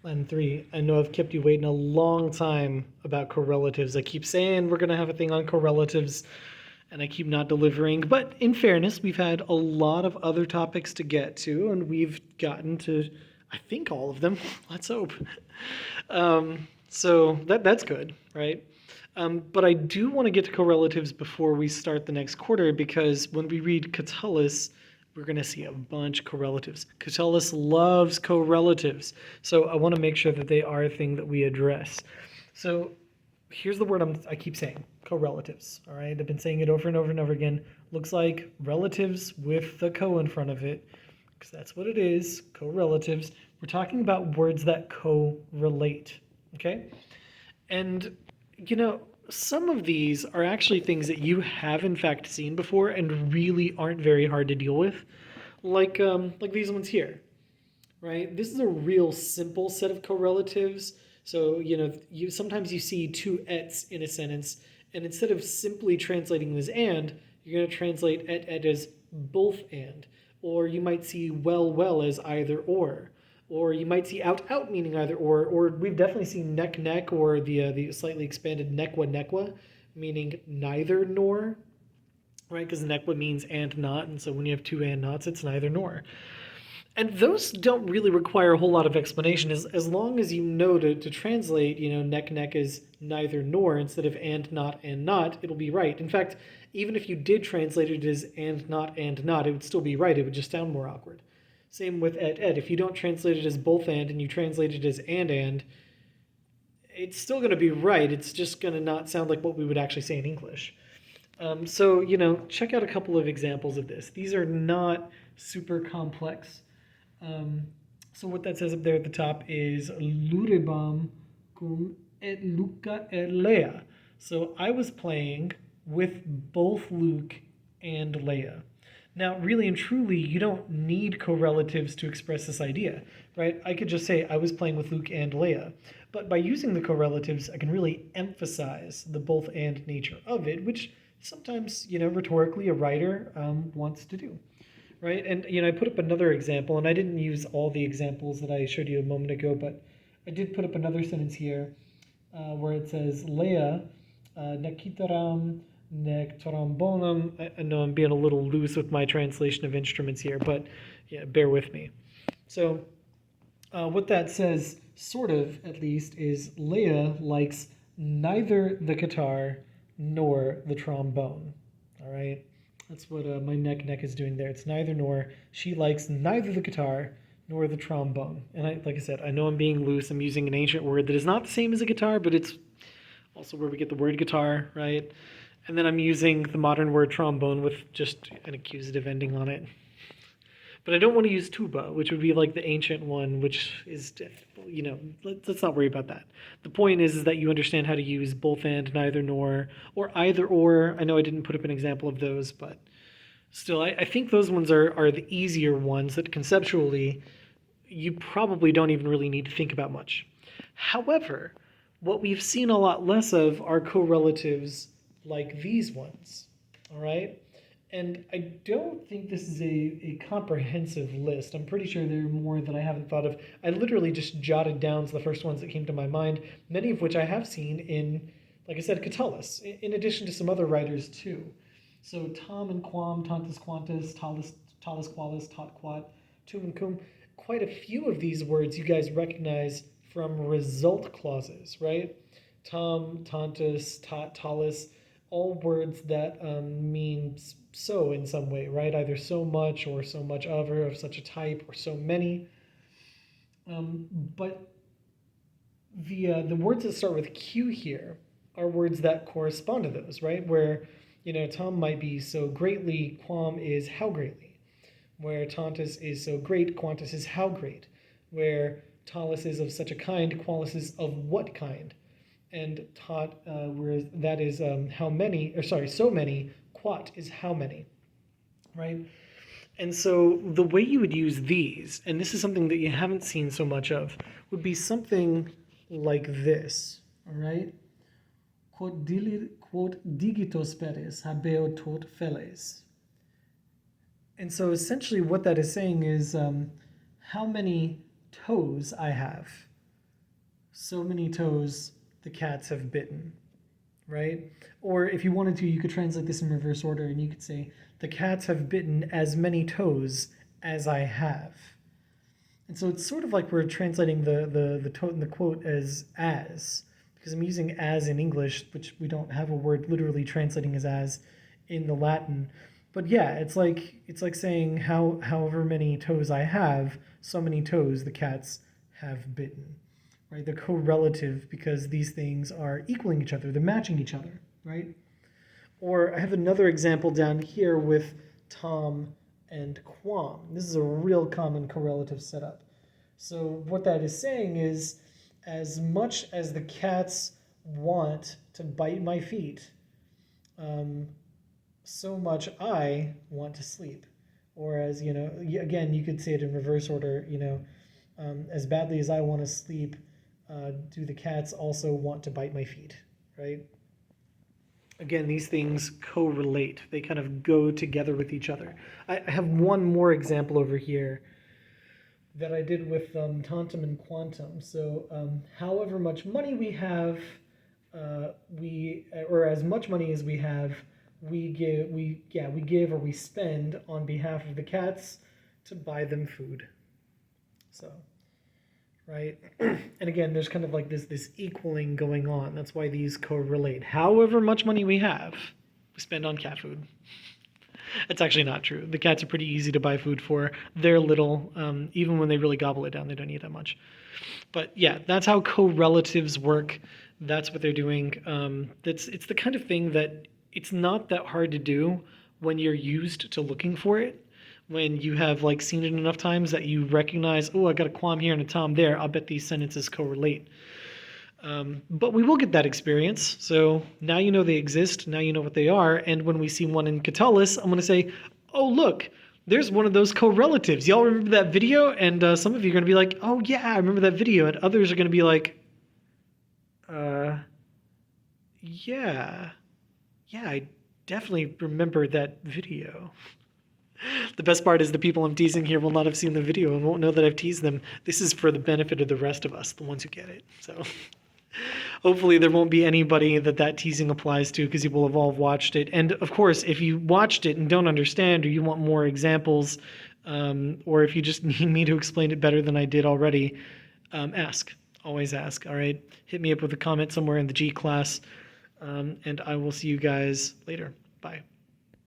Len 3, I know I've kept you waiting a long time about correlatives. I keep saying we're going to have a thing on correlatives, and I keep not delivering. But in fairness, we've had a lot of other topics to get to, and we've gotten to, I think, all of them. Let's hope. So that's good, right? But I do want to get to correlatives before we start the next quarter because when we read Catullus, we're going to see a bunch of correlatives. Catullus loves correlatives, so I want to make sure that they are a thing that we address. So here's the word I keep saying, correlatives. All right, I've been saying it over and over and over again. Looks like relatives with the co in front of it, because that's what it is, correlatives. We're talking about words that correlate, okay? And, some of these are actually things that you have in fact seen before and really aren't very hard to deal with, like these ones here, right? This is a real simple set of correlatives. So, you sometimes you see two ets in a sentence, and instead of simply translating them as and, you're going to translate et as both and. Or you might see well as either or you might see out meaning either or we've definitely seen neck or the slightly expanded nequa meaning neither nor, right? Because nequa means and not, and so when you have two and nots, it's neither nor. And those don't really require a whole lot of explanation as long as you know to translate, neck is neither nor instead of and not, it'll be right. In fact, even if you did translate it as and not, it would still be right. It would just sound more awkward. Same with et. If you don't translate it as both and you translate it as and, it's still going to be right. It's just going to not sound like what we would actually say in English. So, check out a couple of examples of this. These are not super complex. So what that says up there at the top is Luribam cum et Luca et Leia. So I was playing with both Luke and Leia. Now, really and truly, you don't need correlatives to express this idea, right? I could just say I was playing with Luke and Leia. But by using the correlatives, I can really emphasize the both and nature of it, which sometimes, rhetorically a writer wants to do. Right, and I put up another example, and I didn't use all the examples that I showed you a moment ago, but I did put up another sentence here where it says Leia nekitaram nek trombonum. I know I'm being a little loose with my translation of instruments here, but yeah, bear with me. So what that says, sort of at least, is Leia likes neither the guitar nor the trombone. All right. That's what my neck is doing there. It's neither nor. She likes neither the guitar nor the trombone. And like I said, I know I'm being loose. I'm using an ancient word that is not the same as a guitar, but it's also where we get the word guitar, right? And then I'm using the modern word trombone with just an accusative ending on it. But I don't want to use tuba, which would be like the ancient one, which is, let's not worry about that. The point is that you understand how to use both and, neither nor, or either or. I know I didn't put up an example of those, but still, I think those ones are the easier ones that conceptually you probably don't even really need to think about much. However, what we've seen a lot less of are correlatives like these ones, all right? And I don't think this is a comprehensive list. I'm pretty sure there are more that I haven't thought of. I literally just jotted down the first ones that came to my mind, many of which I have seen in, like I said, Catullus, in addition to some other writers too. So Tom and Quam, Tantus Quantus, Talus Qualis, Tot Quat, Tum and Cum, quite a few of these words you guys recognize from result clauses, right? Tom, Tantus, Tot, Talus, all words that mean so in some way, right? Either so much or so much or of such a type or so many. But the words that start with Q here are words that correspond to those, right? Where, Tom might be so greatly, quam is how greatly. Where tantus is so great, quantus is how great. Where talus is of such a kind, qualis is of what kind. And tot, whereas that is how many, or sorry, so many, quat is how many, right? And so the way you would use these, and this is something that you haven't seen so much of, would be something like this, all right? Quod digitos peres habeo tot feles. And so essentially what that is saying is how many toes I have, so many toes the cats have bitten, right? Or if you wanted to, you could translate this in reverse order and you could say, the cats have bitten as many toes as I have. And so it's sort of like we're translating the quote as, because I'm using as in English, which we don't have a word literally translating as in the Latin. But yeah, it's like saying however many toes I have, so many toes the cats have bitten. Right? They're correlative because these things are equaling each other, they're matching each other, right? Or I have another example down here with Tom and Quam. This is a real common correlative setup. So what that is saying is, as much as the cats want to bite my feet, so much I want to sleep. Or as, again, you could say it in reverse order, as badly as I want to sleep, do the cats also want to bite my feet, right? Again, these things correlate. They kind of go together with each other. I have one more example over here that I did with tantum and quantum. So however much money we have, or as much money as we have, we give or we spend on behalf of the cats to buy them food. So, right? And again, there's kind of like this equaling going on. That's why these correlate. However much money we have, we spend on cat food. It's actually not true. The cats are pretty easy to buy food for. They're little. Even when they really gobble it down, they don't eat that much. But yeah, that's how correlatives work. That's what they're doing. It's the kind of thing that it's not that hard to do when you're used to looking for it. When you have like seen it enough times that you recognize, oh, I got a Quam here and a Tom there. I'll bet these sentences correlate. But we will get that experience. So now you know they exist. Now you know what they are. And when we see one in Catullus, I'm going to say, oh, look, there's one of those correlatives. Y'all remember that video? And some of you are going to be like, oh, yeah, I remember that video. And others are going to be like, yeah, I definitely remember that video. The best part is the people I'm teasing here will not have seen the video and won't know that I've teased them. This is for the benefit of the rest of us, the ones who get it. So hopefully there won't be anybody that teasing applies to because you will have all watched it. And of course, if you watched it and don't understand or you want more examples, or if you just need me to explain it better than I did already, ask. Always ask, all right? Hit me up with a comment somewhere in the G class, and I will see you guys later. Bye.